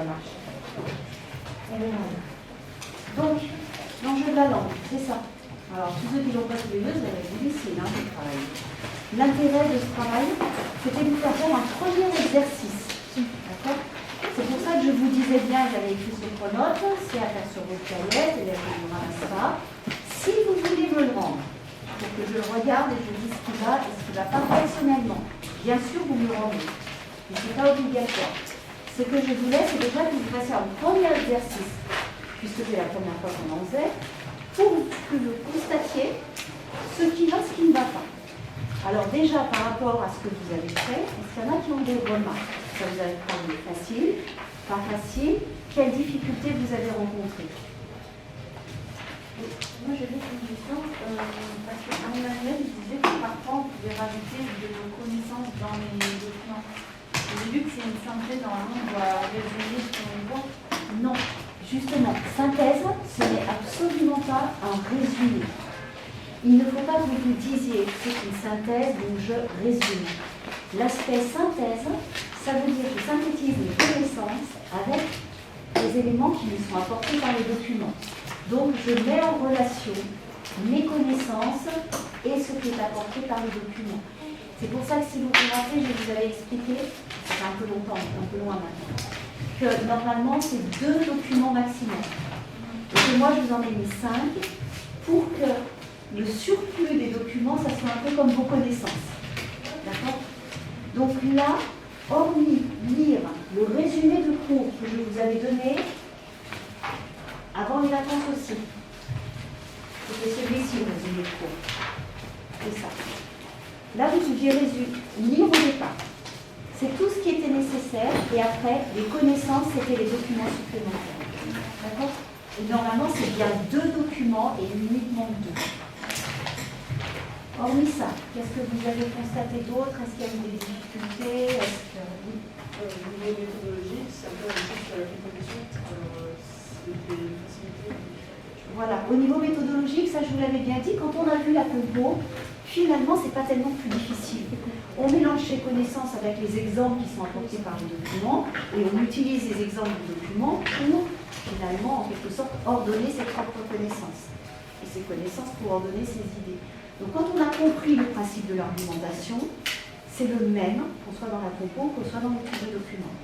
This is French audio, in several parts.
va marcher. Donc, l'enjeu de la langue, c'est ça. Alors, tous ceux qui l'ont pas sous les yeux, vous avez vu ici, hein, le travail. L'intérêt de ce travail, c'était de vous faire faire un premier exercice. D'accord? C'est pour ça que je vous disais bien, j'avais écrit ce pronote, c'est à faire sur votre cahier, et là, je vous ramasse ça. Si vous voulez me le rendre, pour que je le regarde et je dise ce qui va et ce qui ne va pas personnellement, bien sûr, vous me le rendez. Mais ce n'est pas obligatoire. Ce que je voulais, c'est déjà que vous fassiez un premier exercice, puisque c'est la première fois qu'on en faisait, pour que vous constatiez ce qui va, ce qui ne va pas. Alors déjà, par rapport à ce que vous avez fait, est-ce qu'il y en a qui ont des remarques? Ça vous avez trouvé facile, pas facile, quelles difficultés vous avez rencontrées? Moi j'avais une question, parce qu'un manuel disait que parfois on pouvait rajouter de nos connaissances dans les documents. J'ai vu que c'est une synthèse, normalement on doit résumer ce qu'on voit. Non, justement, synthèse, ce n'est absolument pas un résumé. Il ne faut pas que vous vous disiez que c'est une synthèse, donc je résume. L'aspect synthèse, ça veut dire que je synthétise mes connaissances avec les éléments qui me sont apportés par les documents. Donc je mets en relation mes connaissances et ce qui est apporté par les documents. C'est pour ça que si vous vous rappelez, je vous avais expliqué, c'est un peu longtemps, un peu loin maintenant, que normalement c'est 2 documents maximum. Et que moi je vous en ai mis 5 pour que le surplus des documents, ça soit un peu comme vos connaissances. D'accord? Donc là, hormis lire le résumé de cours que je vous avais donné, avant les vacances aussi, c'était celui-ci, le résumé de cours. C'est ça. Là, vous deviez lire au départ. C'est tout ce qui était nécessaire, et après, les connaissances, c'était les documents supplémentaires. D'accord? Et normalement, c'est bien 2 documents et uniquement 2. Hormis ça, qu'est-ce que vous avez constaté d'autre? Est-ce qu'il y a eu des difficultés? Au niveau méthodologique, c'est un peu la même chose sur la composition. Alors, c'est des facilités. Voilà, au niveau méthodologique, ça je vous l'avais bien dit, quand on a vu la compo, finalement, c'est pas tellement plus difficile. On mélange ses connaissances avec les exemples qui sont apportés par les documents, et on utilise les exemples des documents pour, finalement, en quelque sorte, ordonner ses propres connaissances. Et ces connaissances pour ordonner ses idées. Donc quand on a compris le principe de l'argumentation, c'est le même, qu'on soit dans la compo, qu'on soit dans l'étude de documents.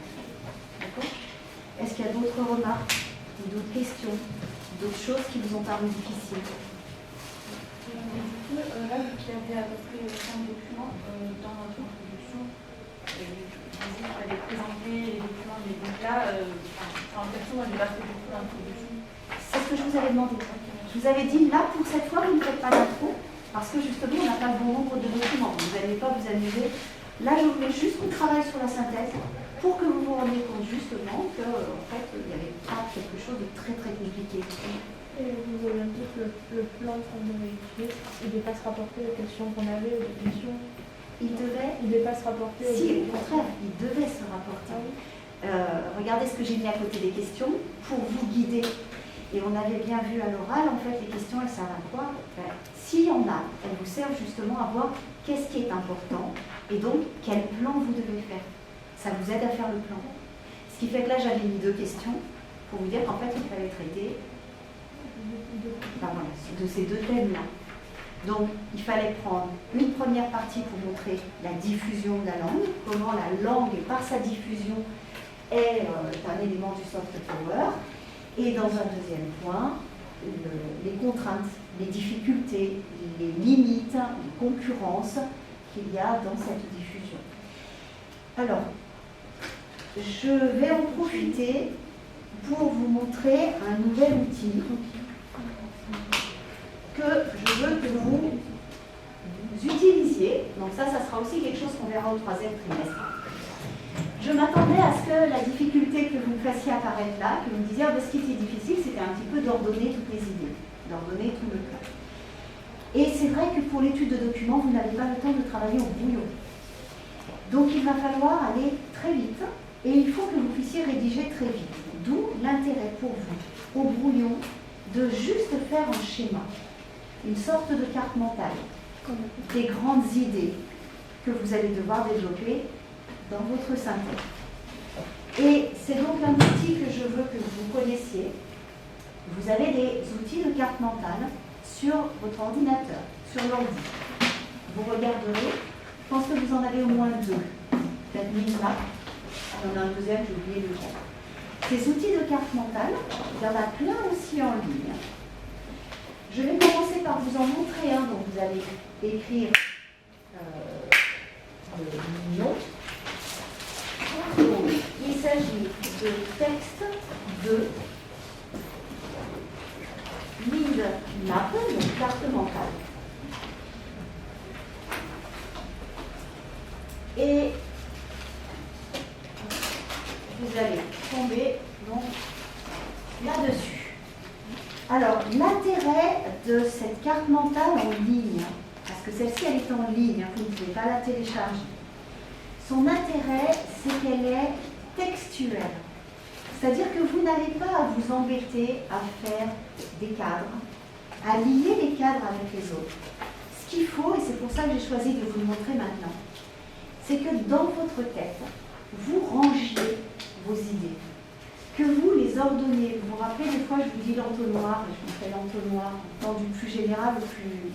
D'accord? Est-ce qu'il y a d'autres remarques, ou d'autres questions, d'autres choses qui vous ont paru difficiles? Du coup, là, vu qu'il y avait à peu près 5 documents dans notre introduction, je disais qu'il fallait présenter les documents, mais donc là, en perso, moi, j'ai pas fait beaucoup d'introduction. C'est ce que je vous avais demandé. Je vous avais dit, là, pour cette fois, vous ne faites pas d'intro, parce que justement, on n'a pas le bon nombre de documents. Vous n'allez pas vous amuser. Là, je voulais juste qu'on travaille sur la synthèse pour que vous vous rendiez compte justement que, en fait, il n'y avait pas quelque chose de très très compliqué. Et vous avez dit que le plan qu'on devait écrire, il ne devait pas se rapporter aux questions qu'on avait, aux définitions. Il devait pas se rapporter aux Si, au contraire, il devait se rapporter. Regardez ce que j'ai mis à côté des questions pour vous guider. Et on avait bien vu à l'oral, en fait, les questions, elles servent à quoi? S'il y en a, elles vous servent justement à voir qu'est-ce qui est important et donc quel plan vous devez faire. Ça vous aide à faire le plan. Ce qui fait que là, j'avais mis 2 questions pour vous dire qu'en fait, il fallait traiter de ces 2 thèmes-là. Donc, il fallait prendre une première partie pour montrer la diffusion de la langue, comment la langue, par sa diffusion, est un élément du soft power. Et dans un deuxième point, les contraintes, les difficultés, les limites, les concurrences qu'il y a dans cette diffusion. Alors, je vais en profiter pour vous montrer un nouvel outil que je veux que vous utilisiez. Donc ça sera aussi quelque chose qu'on verra au 3e trimestre. Je m'attendais à ce que la difficulté que vous me fassiez apparaître là, que vous me disiez, ce qui était difficile, c'était un petit peu d'ordonner toutes les idées, d'ordonner tout le plan. Et c'est vrai que pour l'étude de documents, vous n'avez pas le temps de travailler au brouillon. Donc il va falloir aller très vite, et il faut que vous puissiez rédiger très vite. D'où l'intérêt pour vous, au brouillon, de juste faire un schéma, une sorte de carte mentale, des grandes idées que vous allez devoir développer dans votre synthèse. Et c'est donc un outil connaissiez, vous avez des outils de carte mentale sur votre ordinateur, sur l'ordi. Vous regarderez, je pense que vous en avez au moins deux. Peut-être une là. Il y en a un deuxième, j'ai oublié le nom. Ces outils de carte mentale, il y en a plein aussi en ligne. Je vais commencer par vous en montrer un dont vous allez écrire le nom. Donc, il s'agit de texte de mind map, donc carte mentale. Et vous allez tomber donc là-dessus. Alors, l'intérêt de cette carte mentale en ligne, parce que celle-ci elle est en ligne, vous ne pouvez pas la télécharger. Son intérêt, c'est qu'elle est textuelle. C'est-à-dire que vous n'avez pas à vous embêter à faire des cadres, à lier les cadres avec les autres. Ce qu'il faut, et c'est pour ça que j'ai choisi de vous le montrer maintenant, c'est que dans votre tête, vous rangiez vos idées, que vous les ordonniez. Vous vous rappelez, des fois, je vous dis l'entonnoir, et je vous fais l'entonnoir, dans du plus général au plus...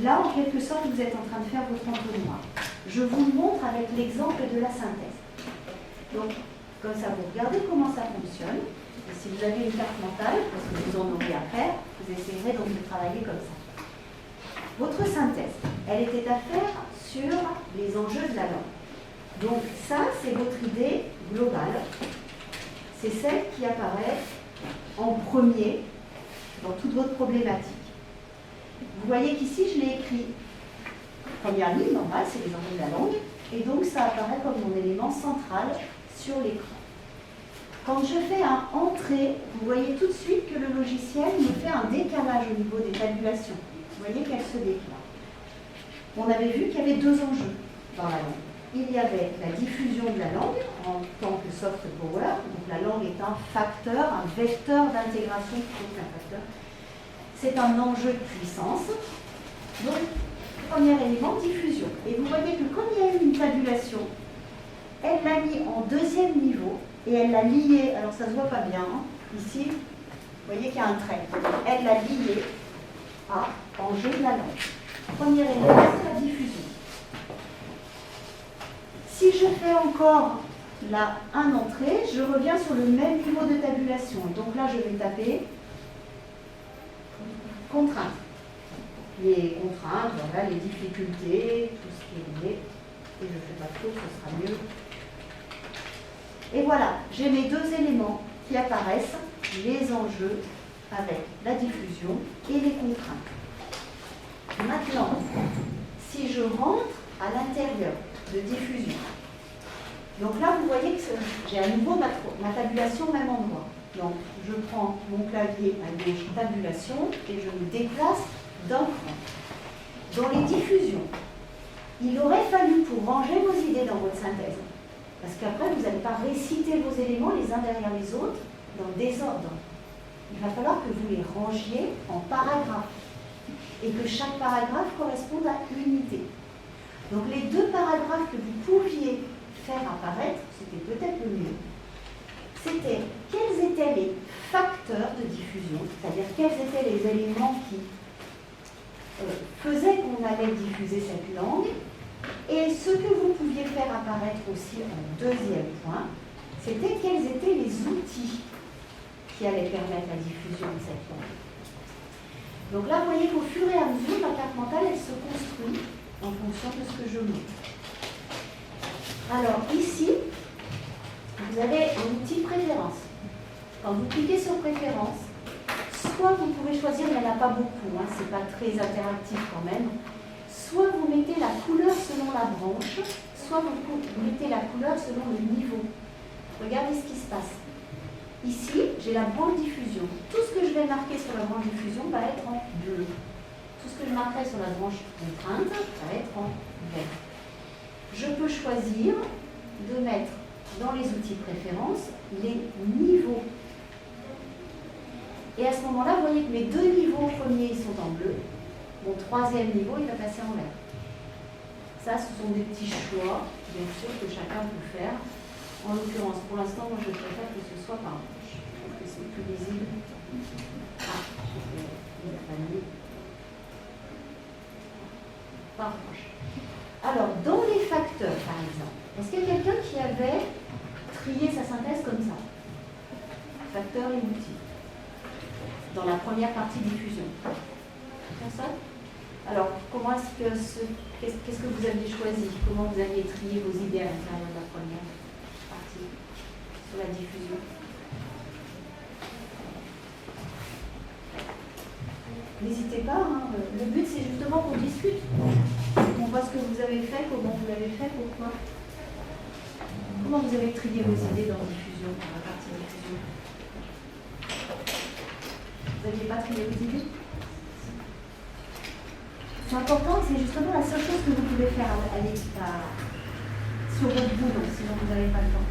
Là, en quelque sorte, vous êtes en train de faire votre entonnoir. Je vous le montre avec l'exemple de la synthèse. Donc, comme ça, vous regardez comment ça fonctionne. Et si vous avez une carte mentale, parce que vous en aurez à faire, vous essayerez donc de travailler comme ça. Votre synthèse, elle était à faire sur les enjeux de la langue. Donc ça, c'est votre idée globale. C'est celle qui apparaît en premier dans toute votre problématique. Vous voyez qu'ici, je l'ai écrit. Première ligne, normale, c'est les enjeux de la langue. Et donc, ça apparaît comme mon élément central sur l'écran. Quand je fais un entrée, vous voyez tout de suite que le logiciel me fait un décalage au niveau des tabulations. Vous voyez qu'elle se déclare. On avait vu qu'il y avait deux enjeux dans la langue. Il y avait la diffusion de la langue en tant que soft power. Donc la langue est un facteur, un vecteur d'intégration plutôt qu'un facteur. C'est un enjeu de puissance. Donc, premier élément, diffusion. Et vous voyez que comme il y a eu une tabulation, elle l'a mis en deuxième niveau et elle l'a lié, alors ça ne se voit pas bien, hein, ici, vous voyez qu'il y a un trait. Elle l'a lié à enjeu de la langue. Premier élément, c'est la diffusion. Si je fais encore là un entrée, je reviens sur le même niveau de tabulation. Donc là, je vais taper contraintes. Les contraintes, voilà, les difficultés, tout ce qui est lié. Et je ne fais pas trop, ce sera mieux. Et voilà, j'ai mes deux éléments qui apparaissent, les enjeux avec la diffusion et les contraintes. Maintenant, si je rentre à l'intérieur de diffusion, donc là, vous voyez que j'ai à nouveau ma tabulation au même endroit. Donc, je prends mon clavier à gauche, tabulation, et je me déplace d'un cran. Dans les diffusions, il aurait fallu, pour ranger vos idées dans votre synthèse, parce qu'après, vous n'allez pas réciter vos éléments les uns derrière les autres dans le désordre. Il va falloir que vous les rangiez en paragraphes et que chaque paragraphe corresponde à une unité. Donc les deux paragraphes que vous pouviez faire apparaître, c'était peut-être le mieux, c'était quels étaient les facteurs de diffusion, c'est-à-dire quels étaient les éléments qui faisaient qu'on allait diffuser cette langue, et ce que vous pouviez faire apparaître aussi en deuxième point, c'était quels étaient les outils qui allaient permettre la diffusion de cette langue. Donc là, vous voyez qu'au fur et à mesure, la carte mentale, elle se construit en fonction de ce que je montre. Alors ici, vous avez un outil préférence. Quand vous cliquez sur préférence, soit vous pouvez choisir, il n'y en a pas beaucoup, hein, c'est pas très interactif quand même, soit vous mettez la couleur selon la branche, soit vous mettez la couleur selon le niveau. Regardez ce qui se passe. Ici, j'ai la branche diffusion. Tout ce que je vais marquer sur la branche diffusion va être en bleu. Tout ce que je marquerai sur la branche contrainte va être en vert. Je peux choisir de mettre dans les outils préférences les niveaux. Et à ce moment-là, vous voyez que mes deux niveaux premiers ils sont en bleu. Mon troisième niveau, il va passer en vert. Ça, ce sont des petits choix, bien sûr, que chacun peut faire En l'occurrence, pour l'instant, moi je préfère que ce soit par manche. Je trouve que c'est plus lisible. Ah, il n'a pas mis. Par manche. Alors, dans les facteurs, par exemple, est-ce qu'il y a quelqu'un qui avait trié sa synthèse comme ça? Facteur et outil. Dans la première partie diffusion. Personne? Alors, comment est-ce que qu'est-ce que vous aviez choisi? Comment vous aviez trié vos idées à l'intérieur de la première partie sur la diffusion? N'hésitez pas, hein. Le but c'est justement qu'on discute. On voit ce que vous avez fait, comment vous l'avez fait, pourquoi. Comment vous avez trié vos idées dans la diffusion, dans la partie diffusion? Vous n'aviez pas trié vos idées? C'est important, c'est justement la seule chose que vous pouvez faire sur votre boulot, sinon vous n'avez pas le temps.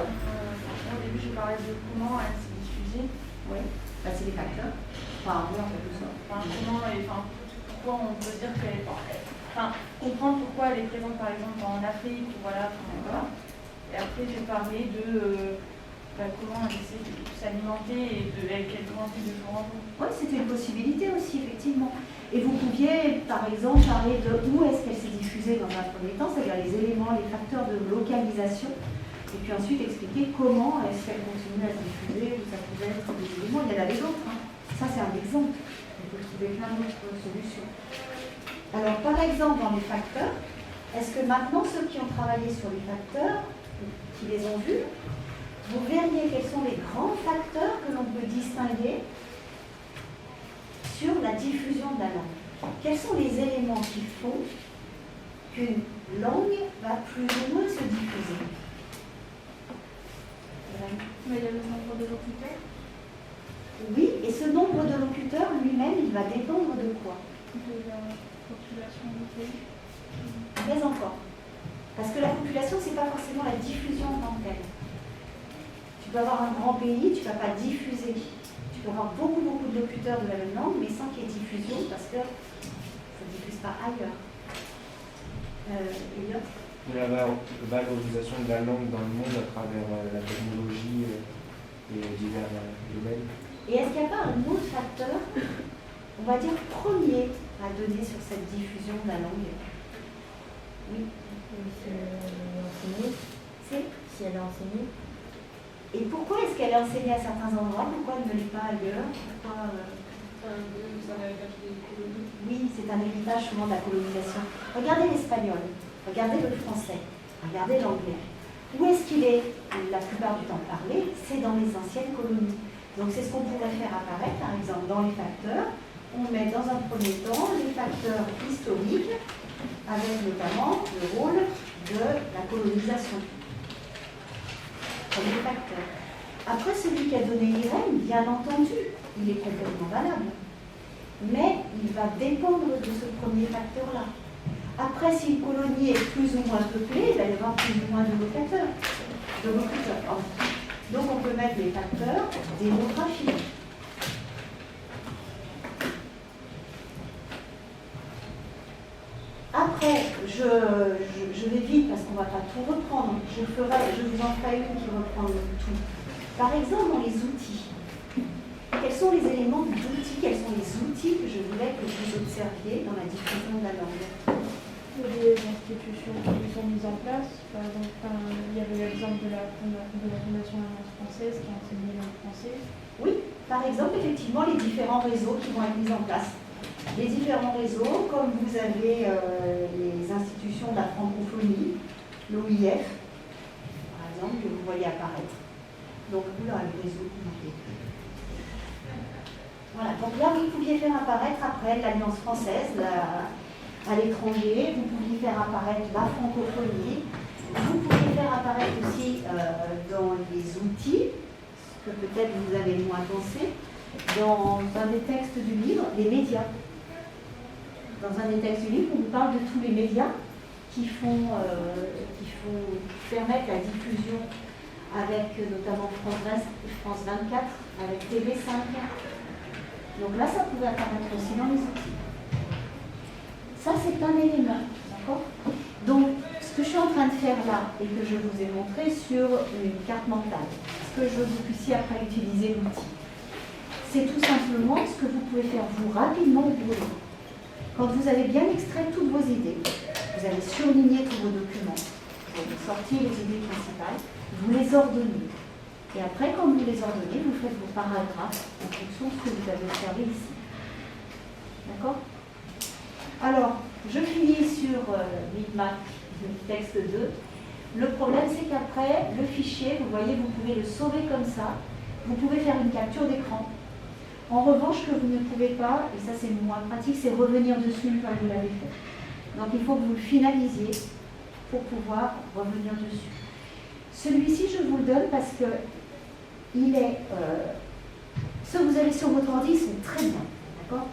Au début, je parlais de comment elle s'est diffusée. Oui, bah, c'est les facteurs. Enfin, oui, en quelque sorte. Pourquoi on peut dire qu'elle est. Comprendre pourquoi elle est présente par exemple en Afrique, ou voilà. Et après, j'ai parlé de comment elle essaie de s'alimenter et quel type de journaux. Oui, c'était une possibilité aussi, effectivement. Et vous pouviez, par exemple, parler de où est-ce qu'elle s'est diffusée dans un premier temps, c'est-à-dire les éléments, les facteurs de localisation, et puis ensuite expliquer comment est-ce qu'elle continue à se diffuser, où ça pouvait être des éléments. Il y en avait d'autres. Hein. Ça, c'est un exemple. On peut trouver plein d'autres solutions. Alors, par exemple, dans les facteurs, est-ce que maintenant, ceux qui ont travaillé sur les facteurs, qui les ont vus, vous verriez quels sont les grands facteurs que l'on peut distinguer sur la diffusion de la langue? Quels sont les éléments qui font qu'une langue va plus ou moins se diffuser? Mais il y a le nombre de locuteurs. Oui, et ce nombre de locuteurs lui-même, il va dépendre de quoi? De la population du pays. Mais encore. Parce que la population, ce n'est pas forcément la diffusion en tant que telle. Tu peux avoir un grand pays, tu ne vas pas diffuser. Tu peux avoir beaucoup de locuteurs de la même langue, mais sans qu'il y ait diffusion, parce que ça ne diffuse pas ailleurs. Elliot? La valorisation de la langue dans le monde à travers la technologie et divers domaines. Et est-ce qu'il n'y a pas un autre facteur, on va dire premier, à donner sur cette diffusion de la langue? Oui. Si elle est enseignée. C'est? Si elle est enseignée. Et pourquoi est-ce qu'elle est enseignée à certains endroits? Pourquoi elle ne l'est pas ailleurs? Pourquoi, Oui, c'est un héritage souvent de la colonisation. Regardez l'espagnol, regardez le français, regardez l'anglais. Où est-ce qu'il est la plupart du temps parlé? C'est dans les anciennes colonies. Donc c'est ce qu'on pourrait faire apparaître, par exemple, dans les facteurs. On met dans un premier temps les facteurs historiques, avec notamment le rôle de la colonisation. Premier facteur. Après, celui qui a donné Irène, bien entendu, il est complètement valable. Mais il va dépendre de ce premier facteur-là. Après, si une colonie est plus ou moins peuplée, il va y avoir plus ou moins de locuteurs. Donc on peut mettre les facteurs démographiques. Après, je vais vite parce qu'on ne va pas tout reprendre. Je vous en ferai une qui reprend tout. Par exemple, dans les outils. Quels sont les éléments d'outils? Quels sont les outils que je voulais que vous observiez dans la diffusion de la langue? Il y a des institutions qui sont mises en place. Par exemple, il y avait l'exemple de la Fondation Alliance Française qui a enseigné le français. Oui, par exemple, effectivement, les différents réseaux qui vont être mis en place. Les différents réseaux, comme vous avez les institutions de la francophonie, l'OIF, par exemple, que vous voyez apparaître. Donc, là, le réseau. Voilà, donc là, vous pouviez faire apparaître après l'Alliance française à l'étranger, vous pouviez faire apparaître la francophonie, vous pouviez faire apparaître aussi dans les outils, ce que peut-être vous avez moins pensé, dans un des textes du livre, les médias. Dans un des textes du livre, on vous parle de tous les médias qui font permettre la diffusion avec notamment France 24, avec TV5. Donc là, ça pouvait apparaître aussi dans les outils. Ça, c'est un élément, d'accord? Donc, Ce que je suis en train de faire là et que je vous ai montré sur une carte mentale, ce que je veux que vous puissiez après utiliser l'outil, c'est tout simplement ce que vous pouvez faire vous rapidement au boulot. Quand vous avez bien extrait toutes vos idées, vous avez surligné tous vos documents, vous avez sorti les idées principales, vous les ordonnez. Et après, quand vous les ordonnez, vous faites vos paragraphes en fonction de ce que vous avez observé ici. D'accord? Alors, je finis sur Bitmap, texte 2. Le problème, c'est qu'après, le fichier, vous voyez, vous pouvez le sauver comme ça. Vous pouvez faire une capture d'écran. En revanche, ce que vous ne pouvez pas, et ça c'est moins pratique, c'est revenir dessus une fois que vous l'avez fait. Donc il faut que vous le finalisiez pour pouvoir revenir dessus. Celui-ci, je vous le donne parce que il est, ceux que vous avez sur votre ordi sont très bien, d'accord?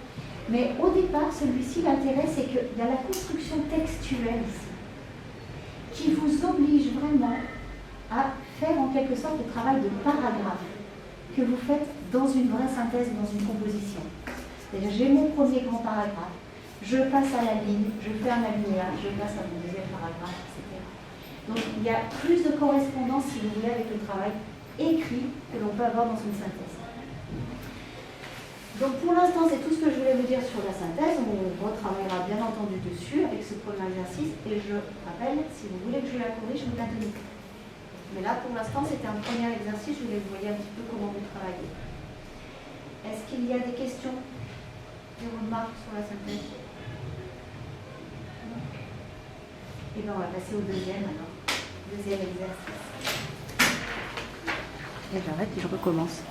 Mais au départ, celui-ci, l'intérêt, c'est qu'il y a la construction textuelle ici, qui vous oblige vraiment à faire en quelque sorte le travail de paragraphe que vous faites dans une vraie synthèse, dans une composition. C'est-à-dire, j'ai mon premier grand paragraphe, je passe à la ligne, je ferme la linéa, je passe à mon deuxième paragraphe, etc. Donc, il y a plus de correspondance, si vous voulez, avec le travail écrit que l'on peut avoir dans une synthèse. Donc, pour l'instant, c'est tout ce que je voulais vous dire sur la synthèse. On retravaillera bien entendu dessus avec ce premier exercice. Et je rappelle, si vous voulez que je la corrige, je vous la donne. Mais là, pour l'instant, c'était un premier exercice. Je voulais vous voyez un petit peu comment vous travaillez. Est-ce qu'il y a des questions, des remarques sur la synthèse? Et bien, on va passer au deuxième alors. Deuxième exercice. Et j'arrête et je recommence.